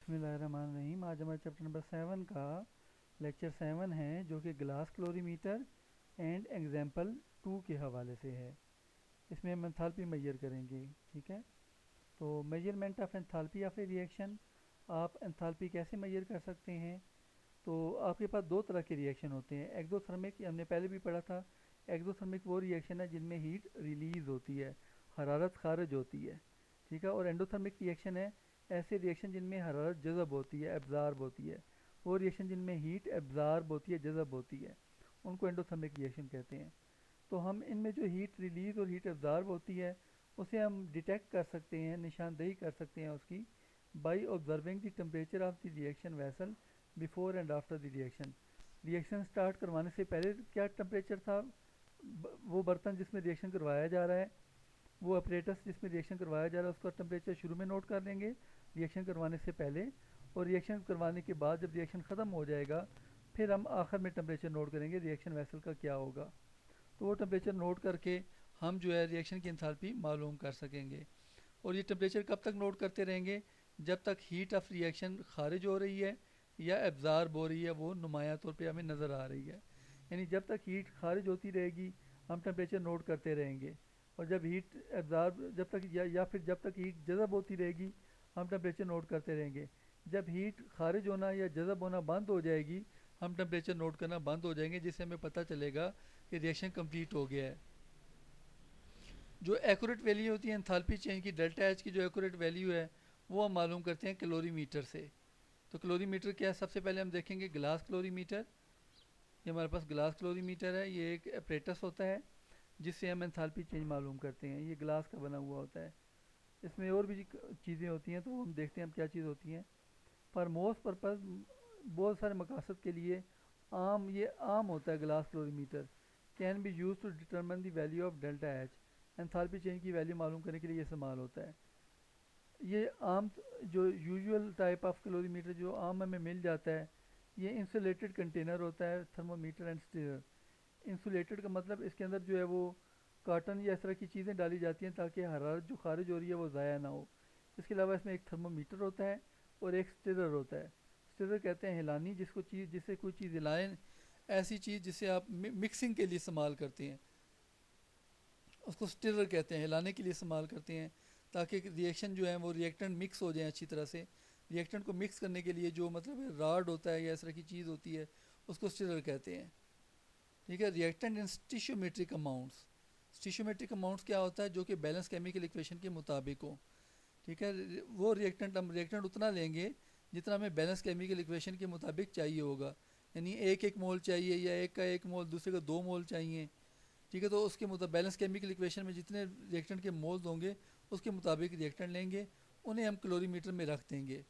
बिस्मिल्लाहिर्रहमानिर्रहीम। आज हमारा चैप्टर नंबर 7 का लेक्चर 7 है, जो कि ग्लास क्लोरीमीटर एंड एग्जाम्पल 2 के हवाले से है। इसमें हम एंथैल्पी मेजर करेंगे। ठीक है, तो measurement of enthalpy of A reaction. आप एंथैल्पी कैसे मेजर कर सकते हैं? तो आपके पास दो तरह के रिएक्शन होते हैं। एक्सोथर्मिक, हमने पहले भी पढ़ा था। एक्सोथर्मिक वो रिएक्शन है जिनमें हीट रिलीज होती है, हरारत खारिज होती है। ठीक है, और एंडोथर्मिक रिएक्शन है ऐसे रिएक्शन जिनमें हरारत जज़ब होती है, एब्ज़ार्ब होती है। वो रिएक्शन जिनमें हीट एब्ज़ार्ब होती है, जज़ब होती है, उनको एंडोथर्मिक रिएक्शन कहते हैं। तो हम इनमें जो हीट रिलीज और हीट एब्ज़ार्ब होती है उसे हम डिटेक्ट कर सकते हैं, निशानदेही कर सकते हैं उसकी, by observing the temperature of the reaction vessel before and after the reaction. Reaction start करवाने से पहले क्या टेम्परेचर था, वो बर्तन जिसमें रिएक्शन करवाया जा रहा है, वो अपरेटस जिसमें रिएक्शन करवाया जा रहा है, उसका टेम्परेचर शुरू में नोट कर लेंगे रिएक्शन करवाने से पहले, और रिएक्शन करवाने के बाद जब रिएक्शन ख़त्म हो जाएगा फिर हम आखिर में टेम्परेचर नोट करेंगे रिएक्शन वेसल का क्या होगा। तो वो टेम्परेचर नोट करके हम जो है रिएक्शन की एंथैल्पी मालूम कर सकेंगे। और ये टेम्परेचर कब तक नोट करते रहेंगे? जब तक हीट ऑफ रिएक्शन खारिज हो रही है या एब्ज़ार्ब हो रही है, वो नुमाया तौर पे हमें नज़र आ रही है। यानी जब तक हीट खारिज होती रहेगी हम टेम्परेचर नोट करते रहेंगे, और जब हीट एब्ज़ार्ब जब तक या फिर जब तक हीट जज़ब होती रहेगी हम टेम्परेचर नोट करते रहेंगे। जब हीट खारिज होना या जज़ब होना बंद हो जाएगी हम टेम्परेचर नोट करना बंद हो जाएंगे, जिससे हमें पता चलेगा कि रिएक्शन कंप्लीट हो गया है। जो एक्यूरेट वैल्यू होती है एंथैल्पी चेंज की, डेल्टा एच की जो एक्यूरेट वैल्यू है वो हम मालूम करते हैं कैलोरीमीटर से। तो कैलोरीमीटर क्या है? सबसे पहले हम देखेंगे ग्लास कैलोरीमीटर। ये हमारे पास ग्लास कैलोरीमीटर है, ये एक अपरेटस होता है जिससे हम एंथैल्पी चेंज मालूम करते हैं। ये ग्लास का बना हुआ होता है, इसमें और भी चीज़ें होती हैं, तो हम देखते हैं हम क्या चीज़ होती हैं। पर मोस्ट पर्पज़, बहुत सारे मकासद के लिए ये आम होता है glass calorimeter. Can be use to determine the value of delta H. Enthalpy change की वैल्यू मालूम करने के लिए ये इस्तेमाल होता है। ये आम जो यूजुअल टाइप ऑफ कैलोरीमीटर जो आम हमें मिल जाता है, ये इंसुलेटेड कंटेनर होता है, थर्मोमीटर एंड स्टीयर। इंसुलेटेड का मतलब इसके अंदर जो है वो काटन या इस तरह की चीज़ें डाली जाती हैं ताकि हरारत जो खारिज हो रही है वो ज़ाया ना हो। इसके अलावा इसमें एक थर्मोमीटर होता है और एक स्टिरर होता है। स्टिरर कहते हैं हिलानी, जिससे कोई चीज़ हिलाएं, ऐसी चीज़ जिसे आप मिक्सिंग के लिए इस्तेमाल करते हैं उसको स्टिरर कहते हैं, हिलाने के लिए इस्तेमाल करते हैं ताकि रिएक्शन जो है वो रिएक्टेंट मिक्स हो जाए अच्छी तरह से। रिएक्टेंट को मिक्स करने के लिए जो मतलब राड होता है या इस तरह की चीज़ होती है उसको स्टिरर कहते हैं। ठीक है, रिएक्टेंट इन स्टिशियोमेट्रिक अमाउंट्स। स्टिशियोमेट्रिक अमाउंट्स क्या होता है? जो कि बैलेंस केमिकल इक्वेशन के मुताबिक हो। ठीक है, वो रिएक्टेंट हम रिएक्टेंट उतना लेंगे जितना हमें बैलेंस केमिकल इक्वेशन के मुताबिक चाहिए होगा। यानी एक एक मोल चाहिए या एक का एक मोल, दूसरे का दो मोल चाहिए। ठीक है, तो उसके मुताबिक बैलेंस केमिकल इक्वेशन में जितने रिएक्टेंट के मोल्स होंगे उसके मुताबिक रिएक्टेंट लेंगे, उन्हें हम कैलोरीमीटर में रख देंगे।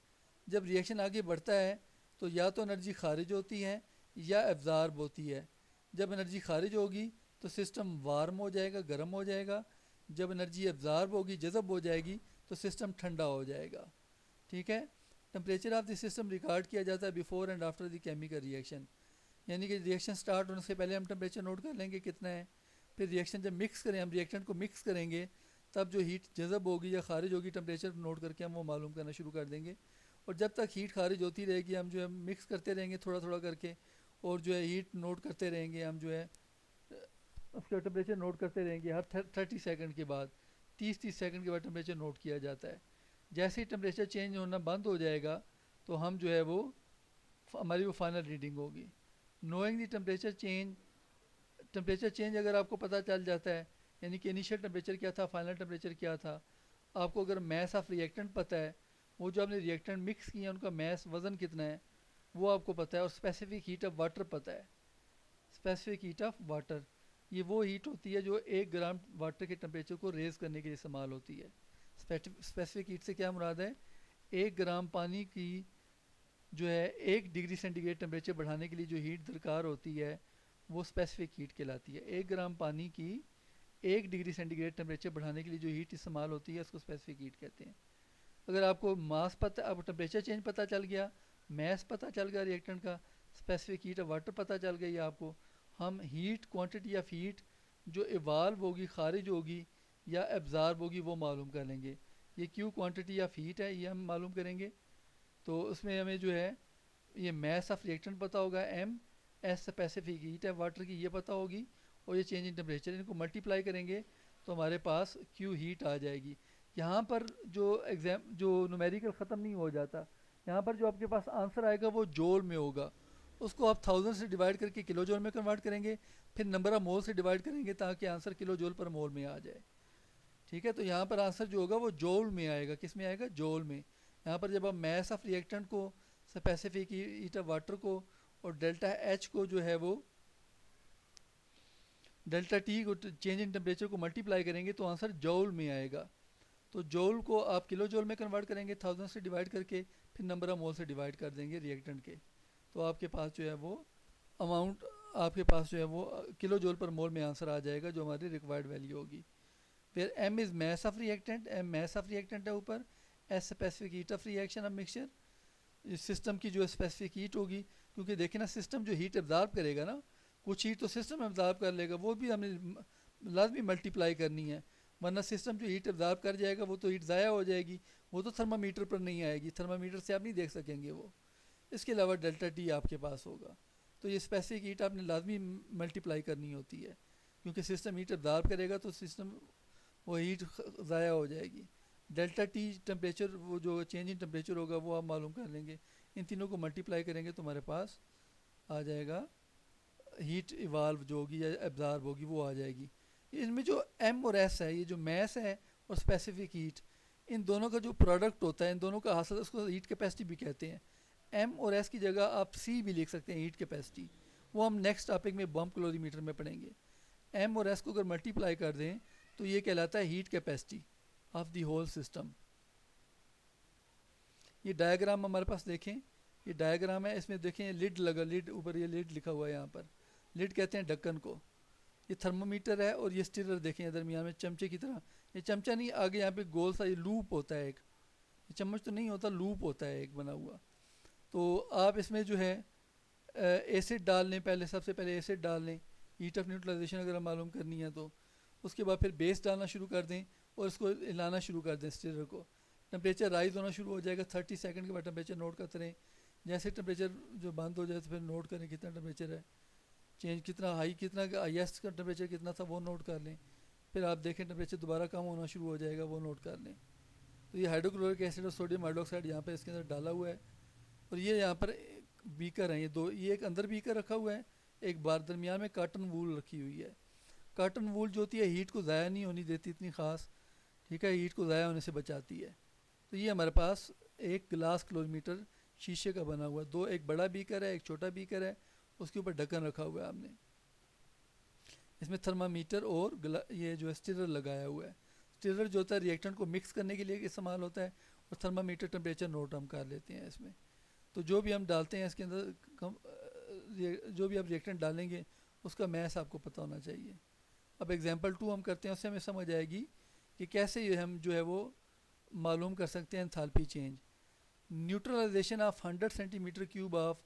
जब रिएक्शन आगे बढ़ता है तो या तो एनर्जी खारिज होती है या एब्ज़ार्ब होती है। जब एनर्जी खारिज होगी तो सिस्टम वार्म हो जाएगा, गर्म हो जाएगा। जब एनर्जी एब्ज़ार्ब होगी, जज़ब हो जाएगी, तो सिस्टम ठंडा हो जाएगा। ठीक है, temperature of the system record किया जाता है before and after the chemical reaction. यानी कि रिएक्शन स्टार्ट होने से पहले हम टेम्परेचर नोट कर लेंगे कितना है। फिर रिएक्शन जब मिक्स करें, हम रिएक्टेंट को मिक्स करेंगे, तब जो हीट जज़ब होगी या खारिज होगी टेम्परेचर नोट करके हम वो मालूम करना शुरू कर देंगे। और जब तक हीट खारिज होती रहेगी हम जो है मिक्स करते रहेंगे थोड़ा थोड़ा करके, और जो है हीट नोट करते रहेंगे। हम जो है उसका टेम्परेचर नोट करते रहेंगे हर 30 सेकंड के बाद, 30-30 सेकंड के बाद टेम्परेचर नोट किया जाता है। जैसे ही टेम्परेचर चेंज होना बंद हो जाएगा तो हम जो है वो हमारी वो फाइनल रीडिंग होगी। नोइंग द टेम्परेचर चेंज अगर आपको पता चल जाता है, यानी कि इनिशियल टेम्परेचर क्या था, फाइनल टेम्परेचर क्या था, आपको अगर मैस ऑफ रिएक्टेंट पता है, वो जो आपने रिएक्टेंट मिक्स किए हैं उनका मैस वज़न कितना है वो आपको पता है, और स्पेसिफिक हीट ऑफ वाटर पता है। स्पेसिफिक हीट ऑफ वाटर, ये वो हीट होती है जो 1 ग्राम वाटर के टेम्परेचर को रेज़ करने के लिए इस्तेमाल होती है। स्पेसिफिक हीट से क्या मुराद है? 1 ग्राम पानी की जो है 1 डिग्री सेंटीग्रेड टेम्परेचर बढ़ाने के लिए जो हीट दरकार होती है वो स्पेसिफिक हीट कहलाती है। 1 ग्राम पानी की 1 डिग्री सेंटीग्रेड टेम्परेचर बढ़ाने के लिए जो हीट इस्तेमाल होती है उसको स्पेसिफिक हीट कहते हैं। अगर आपको मास पता, आपको टेम्परेचर चेंज पता चल गया, मैस पता चल गया रिएक्टेंट का, स्पेसिफिक हीट ऑफ वाटर पता चल गई आपको, हम हीट क्वांटिटी ऑफ हीट जो इवाल्व होगी, खारिज होगी या एब्ज़ार्ब होगी वो मालूम कर लेंगे। ये क्यों क्वांटिटी ऑफ हीट है ये हम मालूम करेंगे। तो उसमें हमें जो है ये मैस ऑफ रिएक्टेंट पता होगा, एम, एस स्पेसिफिक हीट है वाटर की ये पता होगी, और ये चेंज इन टेम्परेचर, इनको मल्टीप्लाई करेंगे तो हमारे पास क्यू हीट आ जाएगी। यहाँ पर जो न्यूमेरिकल ख़त्म नहीं हो जाता, यहाँ पर जो आपके पास आंसर आएगा वो जोल में होगा, उसको आप 1000 से डिवाइड करके किलो जोल में कन्वर्ट करेंगे, फिर नंबर ऑफ मोल से डिवाइड करेंगे ताकि आंसर किलो जोल पर मोल में आ जाए। ठीक है, तो यहाँ पर आंसर जो होगा वो जोल में आएगा। किस में आएगा? जोल में। यहाँ पर जब आप मैस ऑफ रिएक्टेंट को, स्पेसिफिक हीट ऑफ वाटर को और डेल्टा एच को जो है वो डेल्टा टी को चेंज इन टेम्परेचर को मल्टीप्लाई करेंगे तो आंसर जौल में आएगा। तो जौल को आप किलो जौल में कन्वर्ट करेंगे 1000 से डिवाइड करके, फिर नंबर ऑफ मोल से डिवाइड कर देंगे रिएक्टेंट के, तो आपके पास जो है वो अमाउंट, आपके पास जो है वो किलो जौल पर मोल में आंसर आ जाएगा जो हमारी रिक्वायर्ड वैल्यू होगी। फिर M is mass of reactant, M mass of reactant है ऊपर, S specific heat of reaction of mixture, इस सिस्टम की जो स्पेसिफिक हीट होगी, क्योंकि देखिए ना सिस्टम जो हीट एब्जॉर्ब करेगा ना, कुछ हीट तो सिस्टम एब्जॉर्ब कर लेगा, वो भी हमने लाजमी मल्टीप्लाई करनी है, वरना सिस्टम जो हीट एब्जॉर्ब कर जाएगा वो तो हीट ज़ाया हो जाएगी, वो तो थर्मामीटर पर नहीं आएगी, थर्मामीटर से आप नहीं देख सकेंगे वो। इसके अलावा डेल्टा टी आपके पास होगा, तो ये स्पेसिफिक हीट आपने लाजमी मल्टीप्लाई करनी होती है, क्योंकि सिस्टम हीट एब्जॉर्ब करेगा तो सिस्टम वो हीट ज़ाया हो जाएगी। डेल्टा टी टेम्परेचर, वो जो चेंज इन टेम्परेचर होगा वो आप मालूम कर लेंगे, इन तीनों को मल्टीप्लाई करेंगे तो हमारे पास आ जाएगा हीट इवाल्व जो होगी या एब्जॉर्ब होगी वो आ जाएगी। इनमें जो एम और एस है, ये जो मैस है और स्पेसिफिक हीट, इन दोनों का जो प्रोडक्ट होता है, इन दोनों का हासिल, उसको हीट कैपेसिटी भी कहते हैं। एम और एस की जगह आप सी भी लिख सकते हैं हीट कैपेसिटी, वो हम नेक्स्ट टॉपिक में बम कैलोरीमीटर में पढ़ेंगे। एम और एस को अगर मल्टीप्लाई कर दें तो ये कहलाता है heat capacity of the whole system. ये डायग्राम हमारे पास देखें, ये डायग्राम है, इसमें देखें लिड लगा, लिड ऊपर ये लिड लिखा हुआ है, यहाँ पर लिड कहते हैं ढक्कन को। ये थर्मोमीटर है और ये स्टिरर देखें दरमियान में चमचे की तरह, ये चमचा नहीं, आगे यहाँ पे गोल सा ये लूप होता है एक, ये चम्मच तो नहीं होता, लूप होता है एक बना हुआ। तो आप इसमें जो है एसिड डाल लें, पहले सबसे पहले एसिड डाल लें, हीट ऑफ न्यूट्रलाइजेशन अगर हम मालूम करनी है तो, उसके बाद फिर बेस डालना शुरू कर दें और इसको हिलाना शुरू कर दें स्टिरर को। टेम्परेचर राइज होना शुरू हो जाएगा, 30 सेकंड के बाद टेम्परेचर नोट करते रहें, जैसे टेम्परेचर जो बंद हो जाए तो फिर नोट करें कितना टेम्परेचर है चेंज, कितना हाई, कितना हाईएस्ट का टेम्परेचर कितना था वो नोट कर लें, फिर आप देखें टेम्परेचर दोबारा कम होना शुरू हो जाएगा, वो नोट कर लें। तो ये हाइड्रोक्लोरिक एसिड और सोडियम हाइड्रोक्साइड यहाँ पर इसके अंदर डाला हुआ है, और ये यहाँ पर बीकर हैं, ये दो, ये एक अंदर बीकर रखा हुआ है, एक बार दरमियान में काटन वूल रखी हुई है। काटन वूल जो होती है हीट को ज़ाया नहीं होनी देती इतनी ख़ास, ठीक है, हीट को ज़ाया होने से बचाती है। तो ये हमारे पास एक ग्लास क्लोरीमीटर शीशे का बना हुआ है, दो, एक बड़ा बीकर है एक छोटा बीकर है, उसके ऊपर ढक्कन रखा हुआ है हमने, इसमें थर्मामीटर और ये जो है स्टिरर लगाया हुआ है। स्टिरर जो होता है रिएक्टेंट को मिक्स करने के लिए इस्तेमाल होता है, और थर्मामीटर टेम्परेचर नोट हम कर लेते हैं इसमें। तो जो भी हम डालते हैं इसके अंदर, जो भी आप रिएक्टेंट डालेंगे उसका मैस आपको पता होना चाहिए। अब एग्जांपल 2 हम करते हैं, उससे हमें समझ आएगी कि कैसे ये हम जो है वो मालूम कर सकते हैं enthalpy change. Neutralisation of 100 centimetre cube of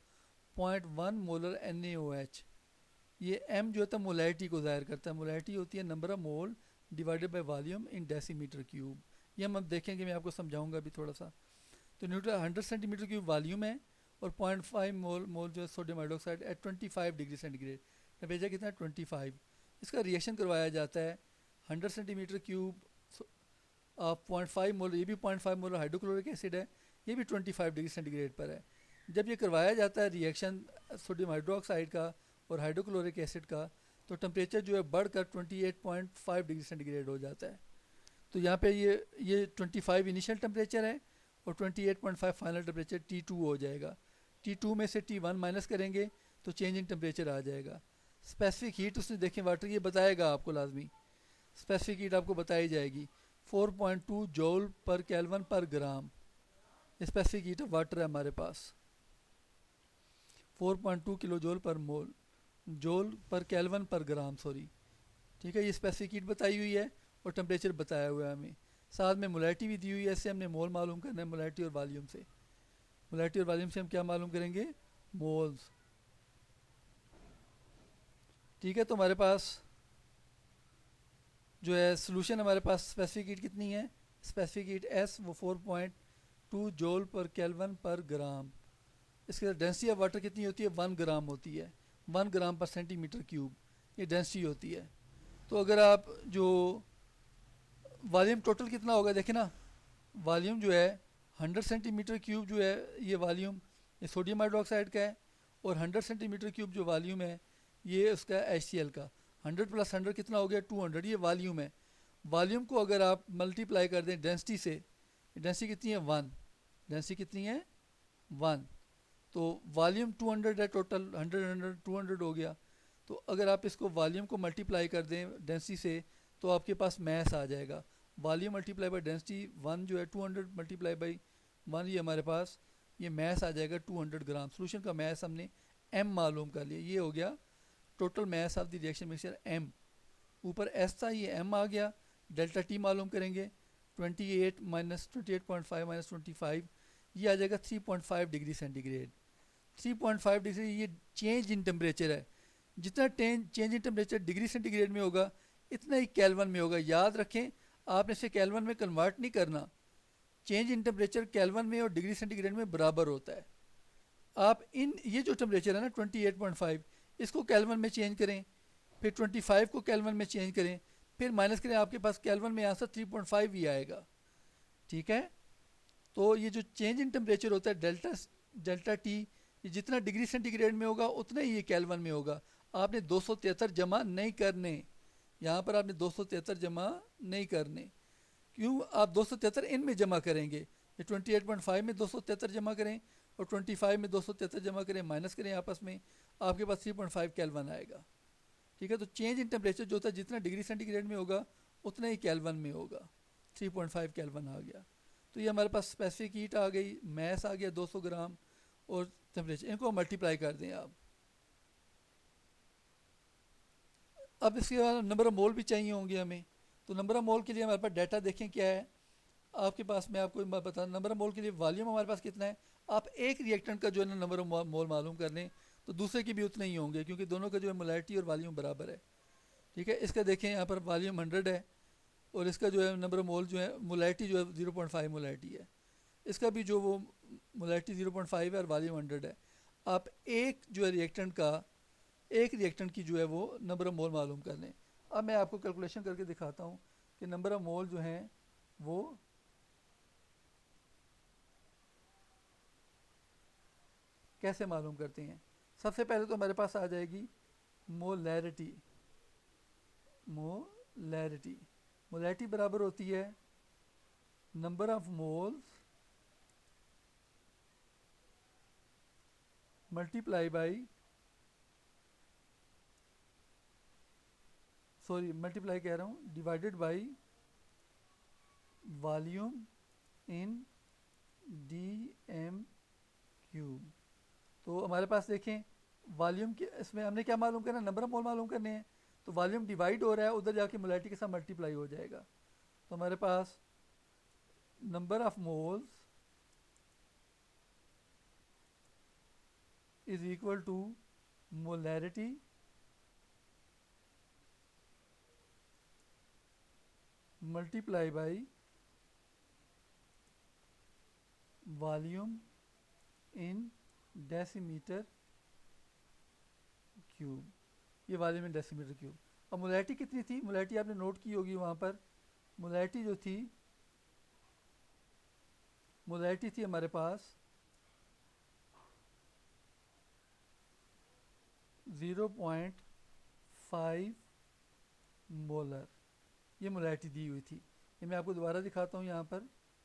0.1 molar NaOH, ये m जो होता है मोलैरिटी को ज़ाहिर करता है, मोलैरिटी होती है number of mole divided by volume in decimetre cube, ये हम अब देखेंगे, मैं आपको समझाऊंगा अभी थोड़ा सा। तो न्यूट्रल 100 सेंटीमीटर क्यूब वॉल्यूम है और 0.5 मोल जो है sodium hydroxide eight 25 degree centigrade, temperature कितना है 25। इसका रिएक्शन करवाया जाता है 100 सेंटीमीटर क्यूब ऑफ 0.5 मोल, ये भी 0.5 मोल हाइड्रोक्लोरिक एसिड है, ये भी 25 डिग्री सेंटीग्रेड पर है। जब ये करवाया जाता है रिएक्शन सोडियम हाइड्रोक्साइड का और हाइड्रोक्लोरिक एसिड का, तो टेम्परेचर जो है बढ़कर 28.5 डिग्री सेंटीग्रेड हो जाता है। तो यहाँ पे ये 25 इनिशियल टेम्परेचर है और 28.5 फाइनल टेम्परेचर T2 हो जाएगा। T2 में से T1 माइनस करेंगे तो चेंज इन टेम्परेचर आ जाएगा। स्पेसिफिक हीट उसने देखें वाटर ये बताएगा आपको, लाजमी स्पेसिफिक हीट आपको बताई जाएगी, 4.2 जूल पर केल्विन पर gram specific heat of water है हमारे पास, 4.2 किलो जूल पर मोल, जूल पर केल्विन पर ग्राम, सॉरी, ठीक है। ये स्पेसिफिक हीट बताई हुई है और टेम्परेचर बताया हुआ है हमें, साथ में मोलैरिटी भी दी हुई है, ऐसे हमने मोल मालूम करना है मोलैरिटी और वॉल्यूम से। मोलैरिटी और वॉल्यूम से हम क्या मालूम करेंगे? मोल्स, ठीक है। तो हमारे पास जो है सोल्यूशन, हमारे पास स्पेसिफिक हीट कितनी है, स्पेसिफिक हीट S वो 2 जूल पर केल्विन पर ग्राम। इसके साथ डेंसिटी ऑफ वाटर कितनी होती है, 1 ग्राम होती है, 1 ग्राम पर सेंटीमीटर क्यूब, ये डेंसिटी होती है। तो अगर आप जो वॉल्यूम टोटल कितना होगा देखें ना, वॉल्यूम जो है 100 सेंटीमीटर क्यूब जो है ये वॉल्यूम ये सोडियम हाइड्रोक्साइड का है, और 100 सेंटीमीटर क्यूब जो वॉल्यूम है ये उसका HCl का। 100 + 100 कितना हो गया, 200, ये वॉल्यूम है। वॉल्यूम को अगर आप मल्टीप्लाई कर दें डेंसिटी से, डेंसिटी कितनी है 1, डेंसिटी कितनी है 1, तो वॉल्यूम 200 है टोटल, 100 100 200 हो गया। तो अगर आप इसको वॉल्यूम को मल्टीप्लाई कर दें डेंसिटी से तो आपके पास मैस आ जाएगा। वॉल्यूम मल्टीप्लाई बाई डेंसिटी 1 जो है 200 मल्टीप्लाई बाई 1, ये हमारे पास ये मैस आ जाएगा 200 ग्राम। सोल्यूशन का मैस हमने m मालूम कर लिया, ये हो गया total mass of the reaction mixture m। ऊपर s था, ये m आ गया। डेल्टा t मालूम करेंगे, 28 - 28.5 - 25, ये आ जाएगा 3.5 डिग्री सेंटीग्रेड। 3.5 डिग्री ये चेंज इन टेम्परेचर है। जितना change in temperature degree centigrade में होगा इतना ही केल्विन में होगा। याद रखें, आपने इसे केल्विन में कन्वर्ट नहीं करना। चेंज इन टेम्परेचर केल्विन में और डिग्री सेंटीग्रेड में बराबर होता है। आप इन ये जो टेम्परेचर है ना 28.5, इसको केल्विन में चेंज करें, फिर 25 को केल्विन में चेंज करें, फिर माइनस करें, आपके पास केल्विन में आंसर 3.5 ही आएगा। ठीक है, तो ये जो चेंज इन टेम्परेचर होता है डेल्टा टी, ये जितना डिग्री सेंटीग्रेड में होगा उतना ही ये केल्विन में होगा। आपने 273 जमा नहीं करने, यहाँ पर आपने 273 जमा नहीं करने। क्यों, आप 273 इनमें जमा करेंगे, ये 28.5 में 273 जमा करें और 25 में 273 जमा करें, माइनस करें आपस में, आपके पास 3.5 केल्विन आएगा। ठीक है, तो चेंज इन टेम्परेचर जो होता है जितना डिग्री सेंटीग्रेड में होगा उतना ही केल्विन में होगा। 3.5 केल्विन आ गया। तो ये हमारे पास स्पेसिफिक हीट आ गई, मैस आ गया 200 ग्राम, और टेम्परेचर, इनको मल्टीप्लाई कर दें आप। अब इसके बाद नंबर ऑफ मोल भी चाहिए होंगे हमें। तो नंबर ऑफ मोल के लिए हमारे पास डाटा देखें क्या है आपके पास। मैं आपको बता, नंबर ऑफ मोल के लिए वॉल्यूम हमारे पास कितना है। आप एक रिएक्टेंट का जो है ना नंबर ऑफ मोल मालूम कर लें तो दूसरे की भी उतने ही होंगे, क्योंकि दोनों का जो है मोलैरिटी और वॉल्यूम बराबर है। ठीक है, इसका देखें यहाँ पर वॉल्यूम 100 है और इसका जो है नंबर ऑफ मोल जो है मोलैरिटी जो है 0.5 मोलैरिटी है। इसका भी जो वो मोलैरिटी 0.5 है और वॉल्यूम 100 है। आप एक जो है रिएक्टेंट का, एक रिएक्टेंट की जो है वो नंबर ऑफ मोल मालूम कर लें। अब मैं आपको कैलकुलेशन करके दिखाता हूँ कि नंबर ऑफ मोल जो हैं वो कैसे मालूम करते हैं। सबसे पहले तो हमारे पास आ जाएगी मोलैरिटी। मोलैरिटी बराबर होती है number of moles multiply by, multiply कह रहा हूँ, divided by volume in dm cube. तो हमारे पास देखें वॉल्यूम के, इसमें हमने क्या मालूम करना है, नंबर ऑफ मोल मालूम करने हैं। तो वॉल्यूम डिवाइड हो रहा है, उधर जाके मोलैरिटी के साथ मल्टीप्लाई हो जाएगा। तो हमारे पास number of moles is equal to molarity multiply by volume in decimetre cube. ये वॉल्यूम इन डेसीमीटर क्यूब। अब मोलैरिटी कितनी थी, मोलैरिटी आपने नोट की होगी वहाँ पर। मोलैरिटी जो थी, मोलैरिटी थी हमारे पास 0.5 मोलर, ये मोलैरिटी दी हुई थी। ये मैं आपको दोबारा दिखाता हूँ यहाँ पर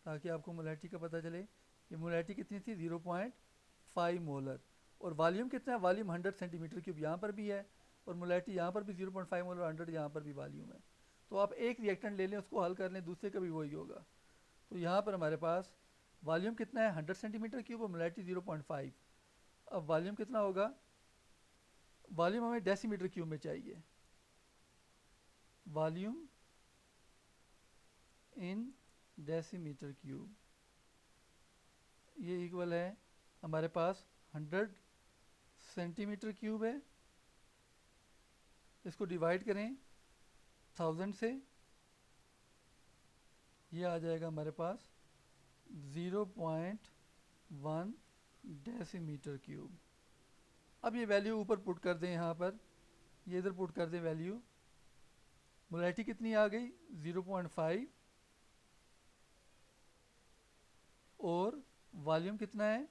ताकि आपको मोलैरिटी का पता चले। ये मोलैरिटी कितनी थी, 0.5 मोलर। और वॉल्यूम कितना है, वॉल्यूम 100 सेंटीमीटर क्यूब यहाँ पर भी है, और मोलैरिटी यहाँ पर भी 0.5 मोलर, 100 यहाँ पर भी वॉल्यूम है। तो आप एक रिएक्टेंट ले लें, उसको हल कर लें, दूसरे का भी वही होगा। तो यहाँ पर हमारे पास वॉल्यूम कितना है 100 सेंटीमीटर क्यूब और मोलैरिटी 0.5। अब वॉल्यूम कितना होगा, वॉल्यूम हमें डेसीमीटर क्यूब में चाहिए। वॉल्यूम इन डेसीमीटर क्यूब, ये इक्वल है हमारे पास 100 सेंटीमीटर क्यूब है। इसको डिवाइड करें 1000 से, ये आ जाएगा हमारे पास 0.1 डेसीमीटर क्यूब। अब ये वैल्यू ऊपर पुट कर दें, यहाँ पर ये इधर पुट कर दें वैल्यू। मोलैरिटी कितनी आ गई 0.5 और वॉल्यूम कितना है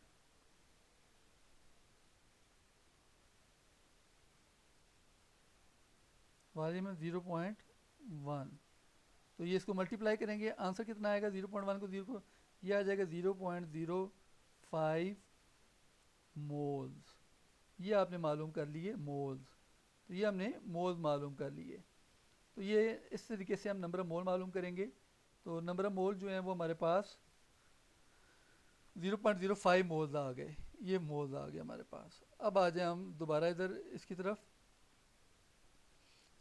वॉल्यूम है 0.1। तो ये इसको मल्टीप्लाई करेंगे, आंसर कितना आएगा 0.1 को 0 को ये आ जाएगा 0.05 मोल्स। ये आपने मालूम कर लिए मोल्स, तो ये हमने मोल्स मालूम कर लिए। तो ये इस तरीके से हम नंबर ऑफ मोल मालूम करेंगे। तो नंबर ऑफ मोल जो है वो हमारे पास 0.05 मोल्स आ गए, ये मोल्स आ गए हमारे पास। अब आ जाए हम दोबारा इधर इसकी तरफ।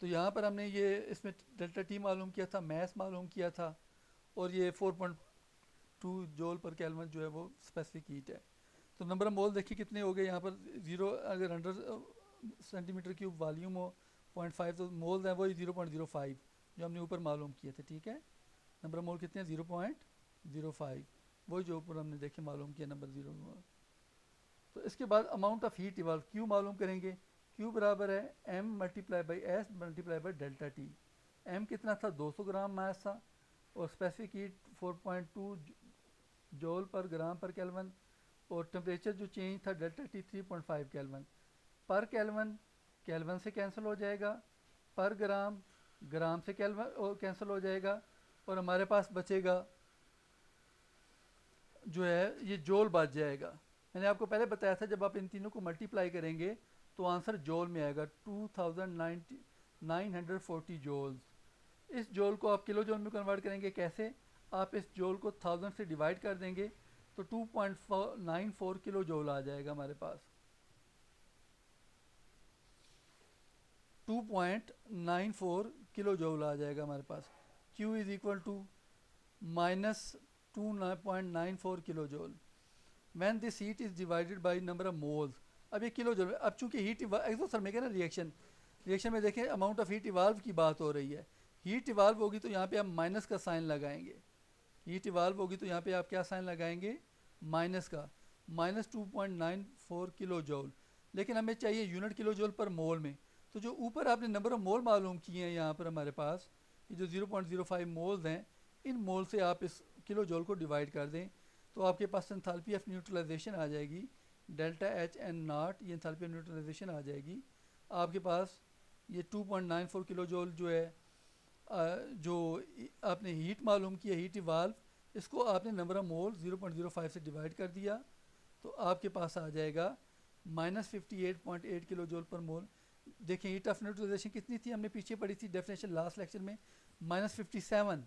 तो यहाँ पर हमने ये इसमें डेल्टा टी मालूम किया था, मैस मालूम किया था, और ये 4.2 जूल पर केल्विन जो है वो स्पेसिफिक हीट है। तो नंबर ऑफ मोल देखिए कितने हो गए यहाँ पर 0, अगर 100 सेंटीमीटर क्यूब वॉल्यूम हो 0.5 तो मोल्स हैं वही 0.05 जो हमने ऊपर मालूम किए थे। ठीक है, नंबर ऑफ मोल कितने हैं 0.05, वही जो ऊपर हमने देखे मालूम किया नंबर 0 मोल। तो इसके बाद amount of heat evolve Q मालूम करेंगे। क्यू बराबर है m multiply by S multiply by delta T. m कितना था 200 ग्राम मास था, और स्पेसिफिक हीट 4.2 जूल पर ग्राम पर केल्विन, और टेम्परेचर जो चेंज था डेल्टा टी 3.5 केल्विन पर केल्विन। केल्विन से कैंसिल हो जाएगा, पर ग्राम ग्राम से केल्विन कैंसिल हो जाएगा, और हमारे पास बचेगा जो है ये जोल बच जाएगा। मैंने आपको पहले बताया था जब आप इन तीनों को मल्टीप्लाई करेंगे तो आंसर जोल में आएगा 2940 जोल्स। इस जोल को आप किलो जोल में कन्वर्ट करेंगे कैसे, आप इस जोल को 1000 से डिवाइड कर देंगे तो 2.94 किलो जोल आ जाएगा हमारे पास। 2.94 किलो जोल आ जाएगा हमारे पास। Q is equal to minus 2.94 kilo joule when this heat is divided by number of moles. अब ये किलो जोल, अब चूंकि हीट एक्सोथर्म में क्या ना रिएक्शन में देखें अमाउंट ऑफ हीट इवाल्व की बात हो रही है। हीट इवाल्व होगी तो यहाँ पे आप माइनस का साइन लगाएंगे, हीट इवाल्व होगी तो यहाँ पे आप क्या साइन लगाएंगे माइनस का, माइनस 2.94 किलो जोल। लेकिन हमें चाहिए यूनिट किलो जोल पर मोल में। तो जो ऊपर आपने नंबर ऑफ मोल मालूम किए हैं यहाँ पर हमारे पास ये जो 0.05 मोल्स हैं, इन मोल से आप इस किलो जोल को डिवाइड कर दें तो आपके पास एंथैल्पी ऑफ न्यूट्रलाइजेशन आ जाएगी डेल्टा एच एन नॉट। ये एंथैल्पी ऑफ न्यूट्रलाइजेशन आ जाएगी आपके पास। ये 2.94 किलो जोल जो है जो आपने हीट मालूम किया हीट इवाल्व, इसको आपने नंबर ऑफ मोल 0.05 से डिवाइड कर दिया तो आपके पास आ जाएगा माइनस 58.8 किलो जोल पर मोल। देखिए हीट ऑफ न्यूट्रलाइजेशन कितनी थी, हमने पीछे पढ़ी थी डेफिनेशन लास्ट लेक्चर में माइनस 57।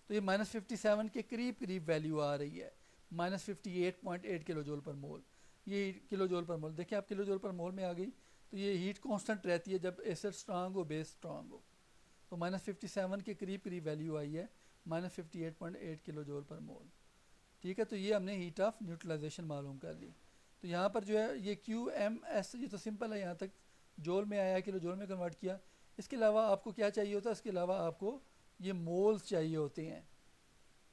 तो ये माइनस 57 के करीब करीब वैल्यू आ रही है, माइनस 58.8 किलो जोल पर मोल। ये किलो जोल पर मोल देखिए आप किलो जोल पर मोल में आ गई तो ये हीट कांस्टेंट रहती है जब एसिड स्ट्रांग हो बेस स्ट्रांग हो। तो माइनस 57 के करीब करीब वैल्यू आई है, माइनस 58.8 किलो जोल पर मोल। ठीक है, तो ये हमने हीट ऑफ न्यूट्रलाइजेशन मालूम कर ली। तो यहाँ पर जो है ये क्यू एम एस ये तो सिंपल है, यहाँ तक जोल में आया किलो जोल में कन्वर्ट किया। इसके अलावा आपको क्या चाहिए होता है, इसके अलावा आपको ये मोल्स चाहिए होते हैं।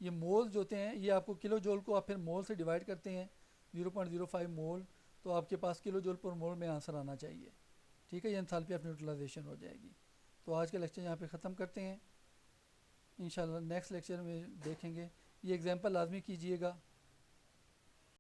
ये मोल्स जो होते हैं ये आपको किलो जोल को आप फिर मोल से डिवाइड करते हैं 0.05 मोल, तो आपके पास किलो जोल पर मोल में आंसर आना चाहिए। ठीक है, ये एंथैल्पी ऑफ न्यूट्रलाइजेशन हो जाएगी। तो आज का लेक्चर यहाँ पे ख़त्म करते हैं, इंशाल्लाह नेक्स्ट लेक्चर में देखेंगे। ये एग्जांपल लाजमी कीजिएगा।